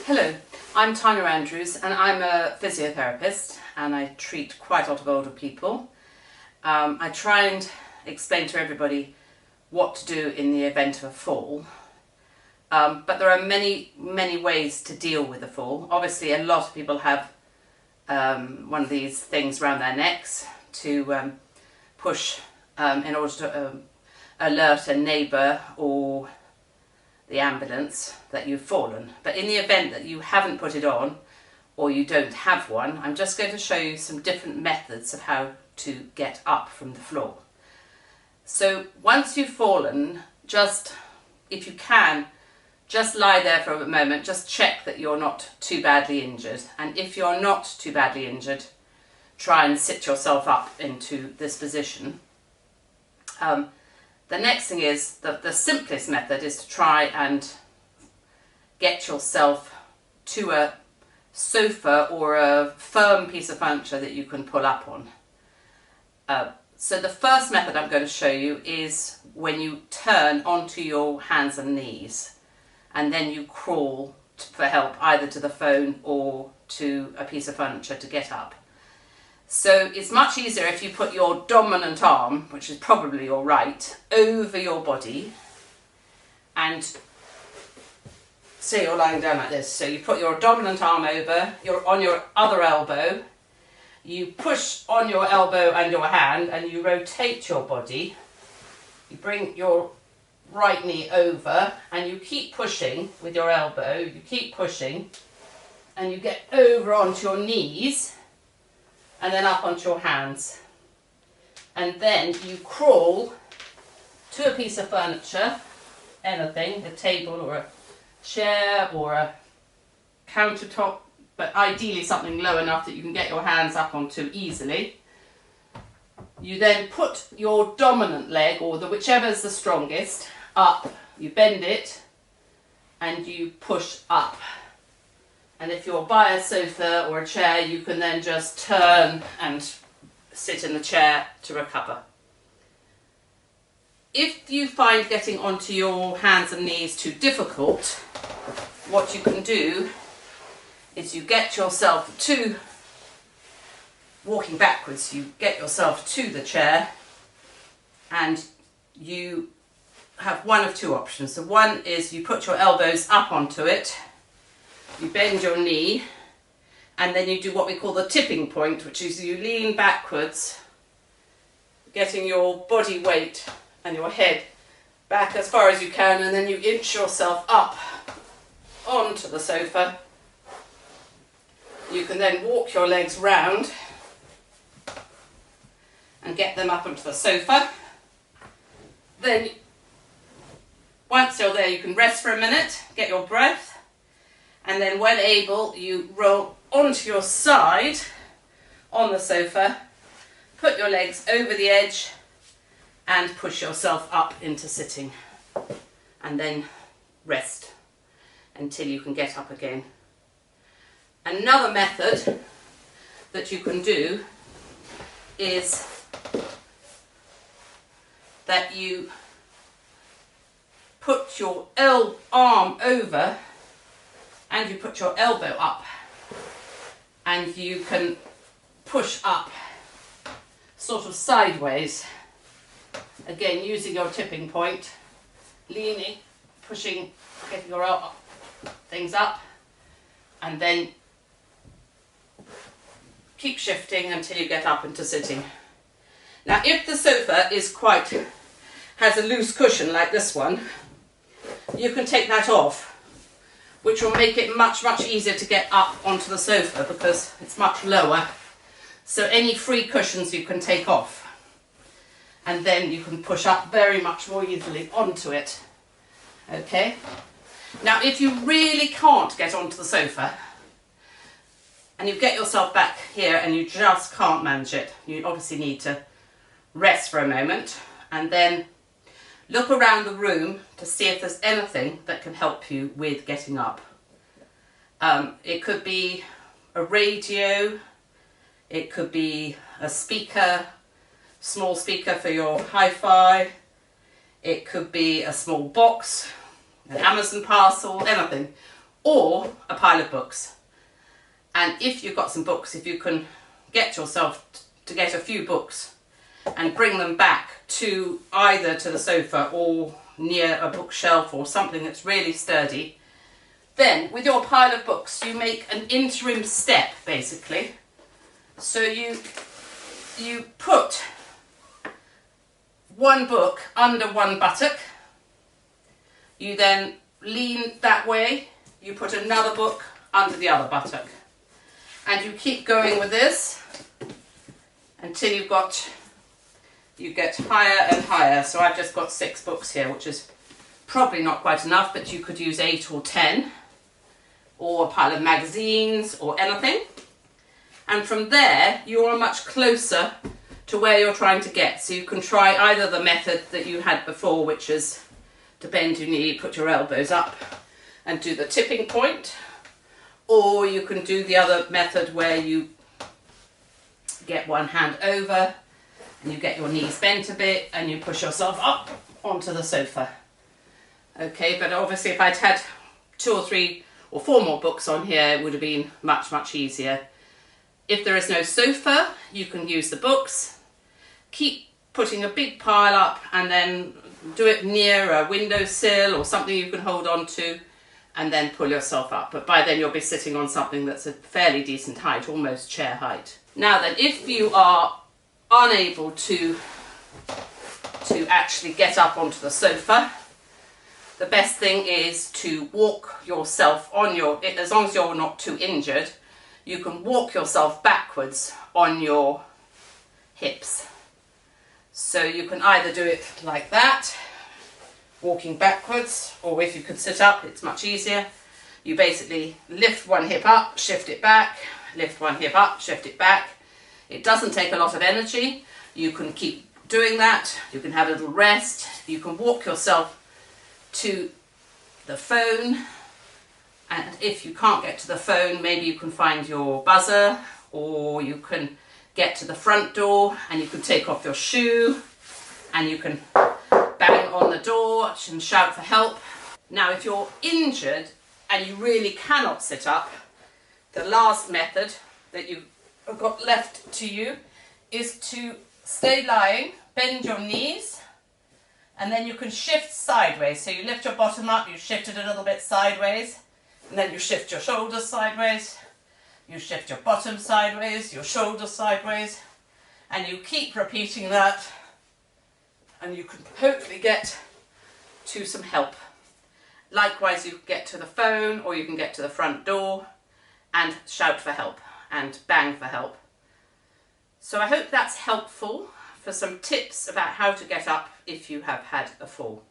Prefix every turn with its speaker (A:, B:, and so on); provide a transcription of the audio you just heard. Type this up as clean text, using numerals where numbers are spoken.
A: Hello, I'm Tanya Andrews and I'm a physiotherapist and I treat quite a lot of older people. I try and explain to everybody what to do in the event of a fall, but there are many ways to deal with a fall. Obviously a lot of people have one of these things around their necks to push in order to alert a neighbour or the ambulance that you've fallen. But in the event that you haven't put it on or you don't have one, I'm just going to show you some different methods of how to get up from the floor. So once you've fallen, just, if you can, just lie there for a moment, just check that you're not too badly injured. And if you're not too badly injured, try and sit yourself up into this position. The next thing is, the simplest method is to try and get yourself to a sofa or a firm piece of furniture that you can pull up on. So the first method I'm going to show you is when you turn onto your hands and knees and then you crawl for help either to the phone or to a piece of furniture to get up. So it's much easier if you put your dominant arm, which is probably your right, over your body, and say you're lying down like this. So you put your dominant arm over, you're on your other elbow, you push on your elbow and your hand and you rotate your body. You bring your right knee over and you keep pushing with your elbow, you keep pushing and you get over onto your knees and then up onto your hands. And then you crawl to a piece of furniture, anything, a table or a chair or a countertop, but ideally something low enough that you can get your hands up onto easily. You then put your dominant leg, or whichever is the strongest, up, you bend it and you push up. And if you're by a sofa or a chair, you can then just turn and sit in the chair to recover. If you find getting onto your hands and knees too difficult, what you can do is you get yourself to, walking backwards, you get yourself to the chair and you have one of two options. So one is you put your elbows up onto it, you bend your knee, and then you do what we call the tipping point, which is you lean backwards, getting your body weight and your head back as far as you can, and then you inch yourself up onto the sofa. You can then walk your legs round and get them up onto the sofa. Then once you're there, you can rest for a minute, get your breath, and then when able, you roll onto your side on the sofa, put your legs over the edge and push yourself up into sitting, and then rest until you can get up again. Another method that you can do is that you put your arm over and you put your elbow up and you can push up sort of sideways, again using your tipping point, leaning, pushing, getting your things up, and then keep shifting until you get up into sitting. Now if the sofa is has a loose cushion like this one, you can take that off, which will make it much easier to get up onto the sofa because it's much lower. So any free cushions you can take off and then you can push up very much more easily onto it. Okay? Now if you really can't get onto the sofa and you get yourself back here and you just can't manage it, you obviously need to rest for a moment and then look around the room to see if there's anything that can help you with getting up. It could be a radio, it could be a speaker, small speaker for your hi-fi, it could be a small box, an Amazon parcel, anything. or a pile of books. And if you've got some books, if you can get yourself to get a few books and bring them back to either to the sofa or near a bookshelf or something that's really sturdy, then with your pile of books you make an interim step basically. So you put one book under one buttock, you then lean that way, you put another book under the other buttock, and you keep going with this until you get higher and higher. So I've just got 6 books here, which is probably not quite enough, but you could use 8 or 10, or a pile of magazines or anything. And from there you are much closer to where you're trying to get. So you can try either the method that you had before, which is to bend your knee, put your elbows up and do the tipping point, or you can do the other method where you get one hand over and you get your knees bent a bit and you push yourself up onto the sofa. Okay, but obviously if I'd had 2 or 3 or 4 more books on here, it would have been much, much easier. If there is no sofa, you can use the books. Keep putting a big pile up and then do it near a windowsill or something you can hold on to, and then pull yourself up. But by then you'll be sitting on something that's a fairly decent height, almost chair height. Now then, if you are unable to actually get up onto the sofa, the best thing is to walk yourself on your, as long as you're not too injured, you can walk yourself backwards on your hips. So you can either do it like that, walking backwards, or if you can sit up, it's much easier. You basically lift one hip up, shift it back, lift one hip up, shift it back. It doesn't take a lot of energy. You can keep doing that. You can have a little rest. You can walk yourself to the phone, and if you can't get to the phone, maybe you can find your buzzer, or you can get to the front door and you can take off your shoe and you can bang on the door and shout for help. Now if you're injured and you really cannot sit up, the last method that you've got left to you is to stay lying, bend your knees, and then you can shift sideways. So you lift your bottom up, you shift it a little bit sideways, and then you shift your shoulders sideways, you shift your bottom sideways, your shoulders sideways, and you keep repeating that, and you can hopefully get to some help. Likewise, you can get to the phone, or you can get to the front door and shout for help and bang for help. So I hope that's helpful for some tips about how to get up if you have had a fall.